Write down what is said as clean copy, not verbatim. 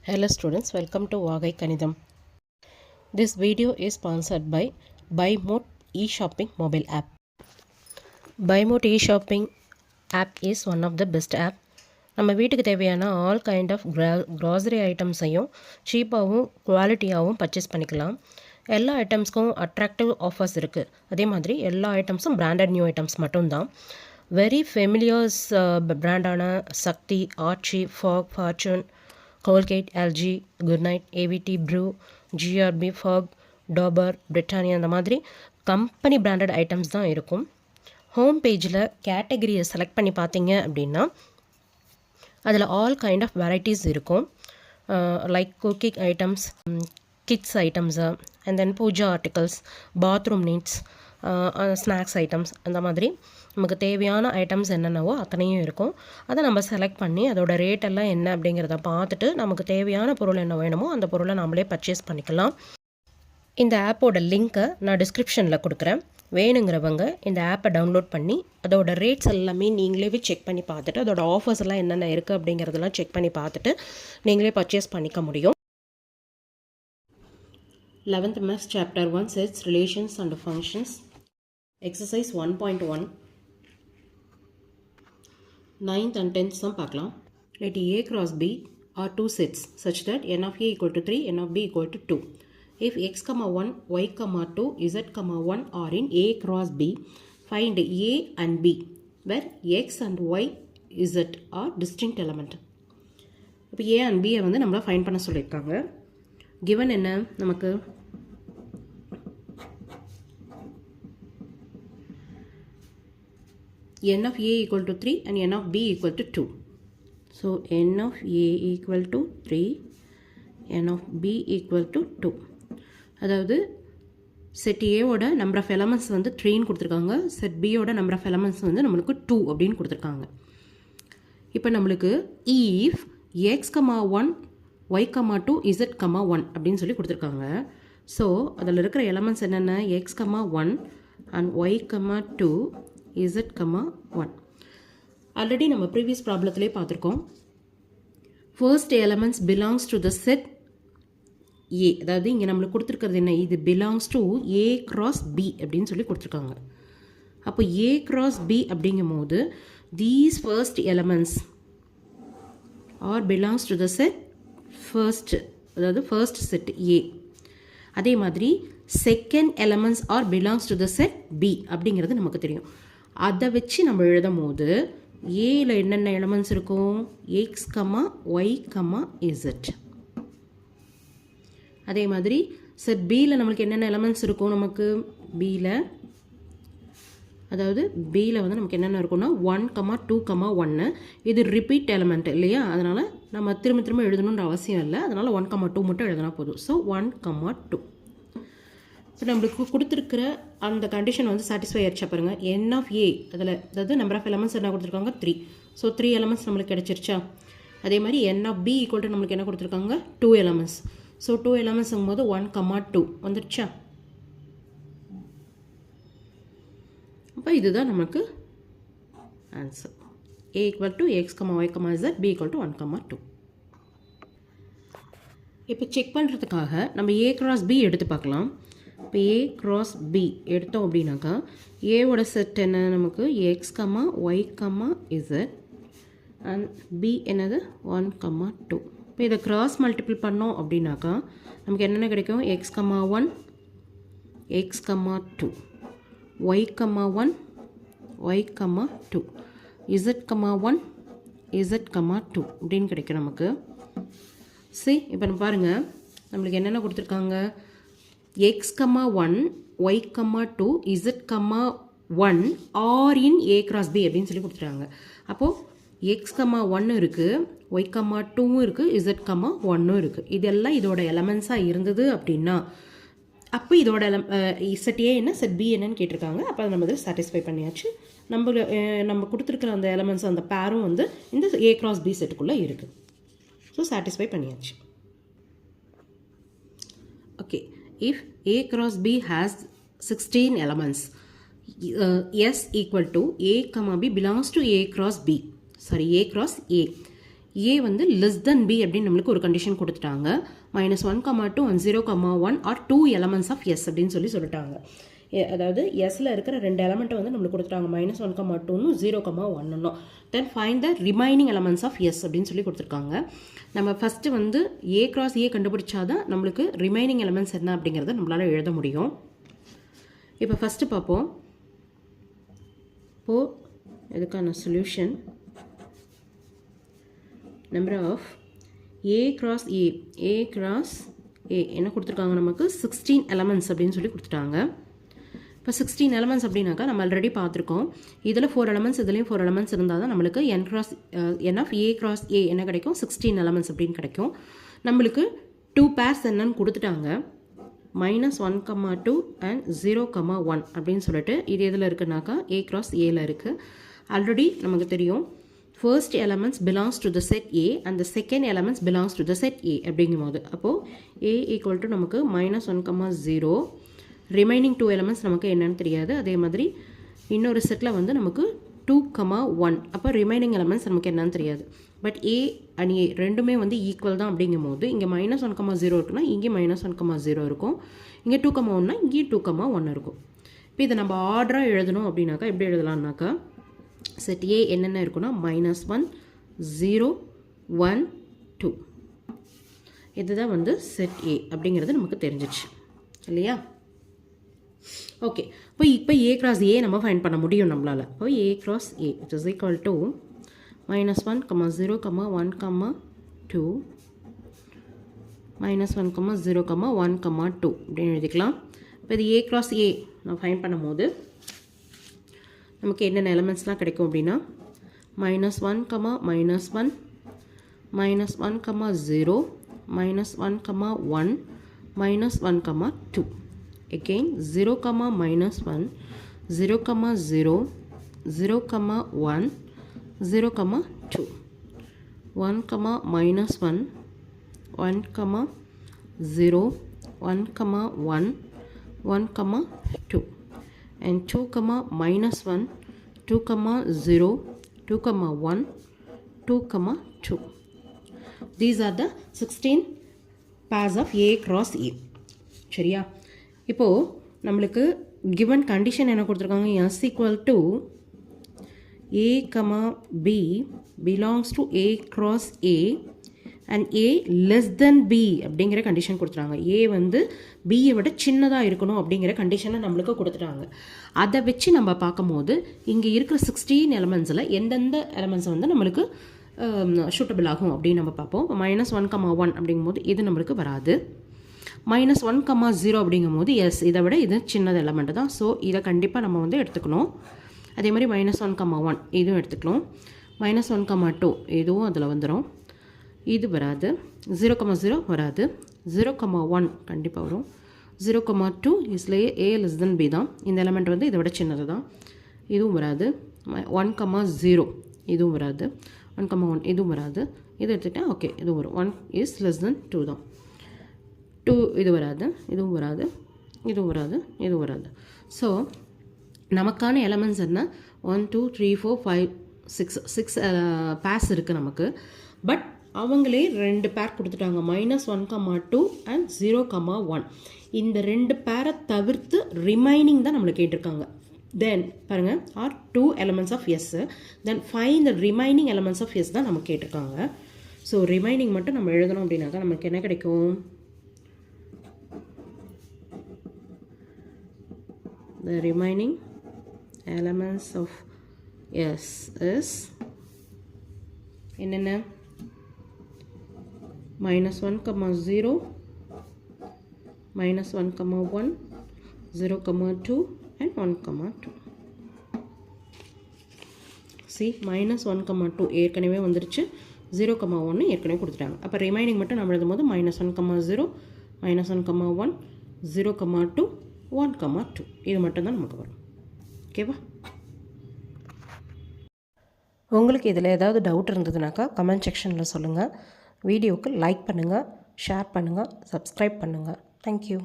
Hello students, welcome to Vagai Kanidam. This video is sponsored by BuyMode e-shopping mobile app. BuyMode e-shopping app is one of the best app. நம்ம வீட்டுக்கு தேவையான all kind of grocery ஐட்டம்ஸையும் சீப்பாகவும் குவாலிட்டியாகவும் purchase பண்ணிக்கலாம். எல்லா ஐட்டம்ஸ்க்கும் attractive offers இருக்குது. அதே மாதிரி எல்லா ஐட்டம்ஸும் பிராண்டட் நியூ ஐட்டம்ஸ் மட்டும்தான். வெரி ஃபெமிலியர்ஸ் பிராண்டான சக்தி, arch, fog, fortune, Colgate, LG, good night, AVT, Bru, GRB, fog, Dabur, Britannia அந்த மாதிரி கம்பெனி பிராண்டட் ஐட்டம்ஸ் தான் இருக்கும். ஹோம் பேஜில் கேட்டகரியை செலக்ட் பண்ணி பார்த்தீங்க அப்படின்னா அதில் ஆல் கைண்ட் ஆஃப் வெரைட்டிஸ் இருக்கும். Like cooking items, kids items, and then puja articles, bathroom needs, snacks items, அந்த மாதிரி நமக்கு தேவையான ஐட்டம்ஸ் என்னென்னவோ அத்தனையும் இருக்கும். அதை நம்ம செலக்ட் பண்ணி அதோட ரேட் எல்லாம் என்ன அப்படிங்கிறத பார்த்துட்டு நமக்கு தேவையான பொருள் என்ன வேணுமோ அந்த பொருளை நம்மளே பர்ச்சேஸ் பண்ணிக்கலாம். இந்த ஆப்போட லிங்க்கை நான் டிஸ்கிரிப்ஷனில் கொடுக்குறேன். வேணுங்கிறவங்க இந்த ஆப்பை டவுன்லோட் பண்ணி அதோட ரேட்ஸ் எல்லாமே நீங்களே செக் பண்ணி பார்த்துட்டு அதோட ஆஃபர்ஸ் எல்லாம் என்னென்ன இருக்குது அப்படிங்கிறதெல்லாம் செக் பண்ணி பார்த்துட்டு நீங்களே பர்ச்சேஸ் பண்ணிக்க முடியும். 11th Maths Chapter 1 Sets, Relations and Functions. Exercise 1.1. 9th and 10th sum பார்க்கலாம். Let A cross B are two sets such that n of A equal to 3, n of B equal to 2. If x, 1, y, 2, z, 1 are in A cross B, find A and B where x and y, z are distinct element. இப்போ A and B வந்து நம்மளை find பண்ண சொல்லியிருக்காங்க. given என்ன நமக்கு n of A equal to 3 and n of B equal to 2. So n of A equal to 3, n of B equal to 2. அதாவது set ஏவோட number of elements வந்து 3ன்னு கொடுத்துருக்காங்க. செட் பியோட நம்பர் ஆஃப் எலமெண்ட்ஸ் வந்து நம்மளுக்கு 2 அப்படின்னு கொடுத்துருக்காங்க. இப்போ நம்மளுக்கு if x, 1, y, 2, z, 1 அப்படின்னு சொல்லி கொடுத்துருக்காங்க. ஸோ அதில் இருக்கிற எலமெண்ட்ஸ் என்னென்ன x, 1 and y, 2, z, 1. Already நம்ம ப்ரீவியஸ் ப்ராப்ளத்திலே பார்த்துருக்கோம். First elements belongs to the set A. அதாவது இங்கே நம்மளுக்கு கொடுத்துருக்கிறது என்ன, இது belongs to A cross B அப்படின்னு சொல்லி கொடுத்துருக்காங்க. அப்போ ஏ கிராஸ் பி அப்படிங்கும் போது these first elements are belongs to the set first, அதாவது ஃபர்ஸ்ட் செட் ஏ. அதே மாதிரி second elements are belongs to the set B அப்படிங்கிறது நமக்கு தெரியும். அதை வச்சு நம்ம எழுதும் போது ஏல என்னென்ன எலமெண்ட்ஸ் இருக்கும், எக்ஸ், ஒய், இசட். அதே மாதிரி செட் பியில் நம்மளுக்கு என்னென்ன எலமெண்ட்ஸ் இருக்கும், நமக்கு பியில், அதாவது பியில் வந்து நமக்கு என்னென்ன இருக்குன்னா 1, 2, 1. இது ரிப்பீட் எலமெண்ட் இல்லையா, அதனால் நம்ம திரும்ப திரும்ப எழுதணுன்ற அவசியம் இல்லை. அதனால் 1, 2 மட்டும் எழுதினா போதும். ஸோ 1, 2. இப்போ நம்மளுக்கு கொடுத்துருக்கிற அந்த கண்டிஷன் வந்து சாட்டிஸ்ஃபை ஆயிடுச்சா பாருங்கள். என் ஆஃப் ஏ அதில், அதாவது நம்பர் ஆஃப் எலமெண்ட்ஸ் என்ன கொடுத்துருக்காங்க 3. ஸோ 3 எலமெண்ட்ஸ் நம்மளுக்கு கிடச்சிருச்சா. அதே மாதிரி என் ஆஃப் பி ஈக்குவல் டு நம்மளுக்கு என்ன கொடுத்துருக்காங்க 2 எலமெண்ட்ஸ். ஸோ 2 எலமெண்ட்ஸுங்கும் போது 1, 2 வந்துருச்சா. அப்போ இதுதான் நமக்கு answer. A equal to x, y, z, B equal to 1, 2. இப்போ செக் பண்ணுறதுக்காக நம்ம A cross B எடுத்து பார்க்கலாம். இப்போ A cross B எடுத்தோம் அப்படின்னாக்கா ஏவோட செட் என்ன, நமக்கு x, y, z and B என்னது 1, 2. இப்போ இதை கிராஸ் மல்டிபிள் பண்ணோம் அப்படின்னாக்கா நமக்கு என்னென்ன கிடைக்கும், x, 1, x, 2, y, 1, y, 2, z, 1, z, 2 அப்படின்னு கிடைக்கும் நமக்கு. சரி, இப்போ நம்ம பாருங்கள் நம்மளுக்கு என்னென்ன கொடுத்துருக்காங்க, x, 1, y, 2, z, 1 are in A cross B அப்படின்னு சொல்லி கொடுத்துருக்காங்க. அப்போது x, 1 இருக்குது, y, 2 இருக்குது, z, 1 இருக்குது. இதெல்லாம் இதோட எலமெண்ட்ஸாக இருந்தது அப்படின்னா அப்போ இதோட செட் ஏ என்ன, செட் பி என்னன்னு கேட்டிருக்காங்க. அப்போ அதை நம்ம சாட்டிஸ்ஃபை பண்ணியாச்சு. நம்ம கொடுத்துருக்குற அந்த எலமெண்ட்ஸ் அந்த பேரும் வந்து இந்த A cross B செட்டுக்குள்ளே இருக்குது. ஸோ சாட்டிஸ்ஃபை பண்ணியாச்சு. Okay, if A cross B has 16 elements, S equal to A, B belongs to A cross B. Sorry, A cross A. ஏ வந்து லெஸ் தென் பி அப்படின்னு நம்மளுக்கு ஒரு கண்டிஷன் கொடுத்துட்டாங்க. -1, 2, 0, 1 ஆர் 2 எலமெண்ட்ஸ் ஆஃப் எஸ் அப்படின்னு சொல்லிட்டாங்க. அதாவது எஸ்ல இருக்கிற 2 எலமெண்ட்டை வந்து நம்மளுக்கு கொடுத்துட்டாங்க. -1, 2, 0, 1. Then find the remaining elements of S அப்படின்னு சொல்லி கொடுத்துருக்காங்க. நம்ம ஃபஸ்ட்டு வந்து ஏ கிராஸ் ஏ கண்டுபிடிச்சாதான் நம்மளுக்கு ரிமைனிங் எலமெண்ட்ஸ் என்ன அப்படிங்கிறத நம்மளால் எழுத முடியும். இப்போ ஃபஸ்ட்டு பார்ப்போம். இப்போது இதுக்கான solution number of A cross A என்ன கொடுத்துருக்காங்க நமக்கு 16 எலமெண்ட்ஸ் அப்படின்னு சொல்லி கொடுத்துட்டாங்க. இப்போ 16 எலமெண்ட்ஸ் அப்படின்னாக்கா நம்ம ஆல்ரெடி பார்த்துருக்கோம். இதில் 4 எலமெண்ட்ஸ் இதுலேயும் 4 எலமெண்ட்ஸ் இருந்தால் தான் நம்மளுக்கு n of A cross A என்ன கிடைக்கும் 16 எலமெண்ட்ஸ் அப்படின்னு கிடைக்கும். நம்மளுக்கு 2 பேர்ஸ் என்னன்னு கொடுத்துட்டாங்க. -1, 2 அண்ட் 0, 1 அப்படின்னு சொல்லிட்டு இது எதில் இருக்குனாக்கா ஏ கிராஸ் ஏல இருக்குது. ஆல்ரெடி நமக்கு தெரியும் first elements belongs to the set A and the second elements belongs to the set A அப்படிங்கும்போது அப்போது A equal to நமக்கு -1, 0 ரிமைனிங் 2 எலமெண்ட்ஸ் நமக்கு என்னன்னு தெரியாது. அதே மாதிரி இன்னொரு செட்டில் வந்து நமக்கு 2, 1 அப்போ ரிமைனிங் எலமெண்ட்ஸ் நமக்கு என்னன்னு தெரியாது. பட் ஏ அண்ட் ஏ ரெண்டுமே வந்து ஈக்குவல் தான் அப்படிங்கும்போது இங்கே -1, 0 இருக்குன்னா இங்கே -1, 0 இருக்கும். இங்கே 2, 1னா இங்கேயும் 2, 1 இருக்கும். இப்போ இதை நம்ம ஆர்டராக எழுதணும் அப்படின்னாக்கா எப்படி எழுதலாம்னாக்கா செட் ஏ என்னென்ன இருக்குன்னா -1, 0, 1, 2 இதுதான் வந்து செட் ஏ அப்படிங்கிறது நமக்கு தெரிஞ்சிச்சு இல்லையா? ஓகே, இப்போ ஏ கிராஸ் ஏ நம்ம ஃபைண்ட் பண்ண முடியும் நம்மளால். இப்போ ஏ cross A it is equal to -1, 0, 1, 2 -1, 0, 1, 2 அப்படின்னு எழுதிக்கலாம். இப்போ இது ஏ கிராஸ் ஏ நான் ஃபைண்ட் பண்ணும் போது நமக்கு என்னென்ன எலமெண்ட்ஸ்லாம் கிடைக்கும் அப்படின்னா -1, -1, -1, 0, -1, 1, -1, 2 again 0, -1, 0, 0, 0, 1, 0, 2 1, -1, 1, 0, 1, 1, 1, 2 and 2, -1, 2, 0, 2, 1, 2, 2. These are the 16 pairs of A cross A. சரியா? இப்போது நம்மளுக்கு given condition என்ன கொடுத்துருக்காங்க? S equal to A, B belongs to A cross A and A less than B அப்படிங்கிற கண்டிஷன் கொடுத்துட்டாங்க. A வந்து Bயை விட சின்னதாக இருக்கணும் அப்படிங்கிற கண்டிஷனை நம்மளுக்கு கொடுத்துட்டாங்க. அதை வச்சு நம்ம பார்க்கும்போது இங்கே இருக்கிற 16 எலமெண்ட்ஸில் எந்தெந்த எலமெண்ட்ஸ் வந்து நம்மளுக்கு சூட்டபிள் ஆகும் அப்படின்னு நம்ம பார்ப்போம். -1, 1 அப்படிங்கும்போது இது நம்மளுக்கு வராது. -1, 0 அப்படிங்கும்போது எஸ் இதை விட இது சின்னது எலமெண்ட் தான். ஸோ இதை கண்டிப்பாக நம்ம வந்து எடுத்துக்கணும். அதே மாதிரி -1, 1 இதுவும் எடுத்துக்கணும். -1, 2 இதுவும் அதில் வந்துடும். இது வராது. 0, 0 வராது. 0, 1 கண்டிப்பாக வரும். 0, 2 இஸ்லேயே A less than B தான். இந்த எலமெண்ட் வந்து இதை விட சின்னது தான். இதுவும் வராது. 1, 0 இதுவும் வராது. 1, 1 இதுவும் வராது. இது எடுத்துக்கிட்டேன். ஓகே இதுவும் வரும். 1 இஸ் லெஸ் தென் 2 தான். 2 இது வராது. இதுவும் வராது. இதுவும் வராது. இதுவும் வராது. ஸோ நமக்கான எலமெண்ட்ஸ் என்ன 1, 2, 3, 4, 5, 6 பேர்ஸ் இருக்குது நமக்கு. பட் அவங்களே 2 பேர் கொடுத்துட்டாங்க. -1, 2 அண்ட் 0, 1 இந்த 2 பேரை தவிர்த்து ரிமைனிங் தான் நம்மளுக்கு கேட்டிருக்காங்க. தென் பாருங்கள் are 2 elements of S. Then find the remaining elements of S தான் நமக்கு கேட்டிருக்காங்க. ஸோ ரிமைனிங் மட்டும் நம்ம எழுதணும் அப்படின்னாக்கா நமக்கு என்ன கிடைக்கும்? The remaining elements of S is என்னென்ன -1, 0, -1, 1, 0, 2 and 1, 2. See -1, 2 ஏற்கனவே வந்துருச்சு. 0, 1 ஏற்கனவே கொடுத்துட்டாங்க. அப்போ ரிமைனிங் மட்டும் நம்ம எழுதும்போது -1, 0, -1, 1, 0, 2, 1, 2 இது மட்டும்தான் நமக்கு வரும். ஓகேவா? உங்களுக்கு இதில் ஏதாவது டவுட் இருந்ததுனாக்கா கமெண்ட் செக்ஷனில் சொல்லுங்கள். வீடியோவுக்கு லைக் பண்ணுங்கள், ஷேர் பண்ணுங்கள், சப்ஸ்கிரைப் பண்ணுங்கள். தேங்க்யூ.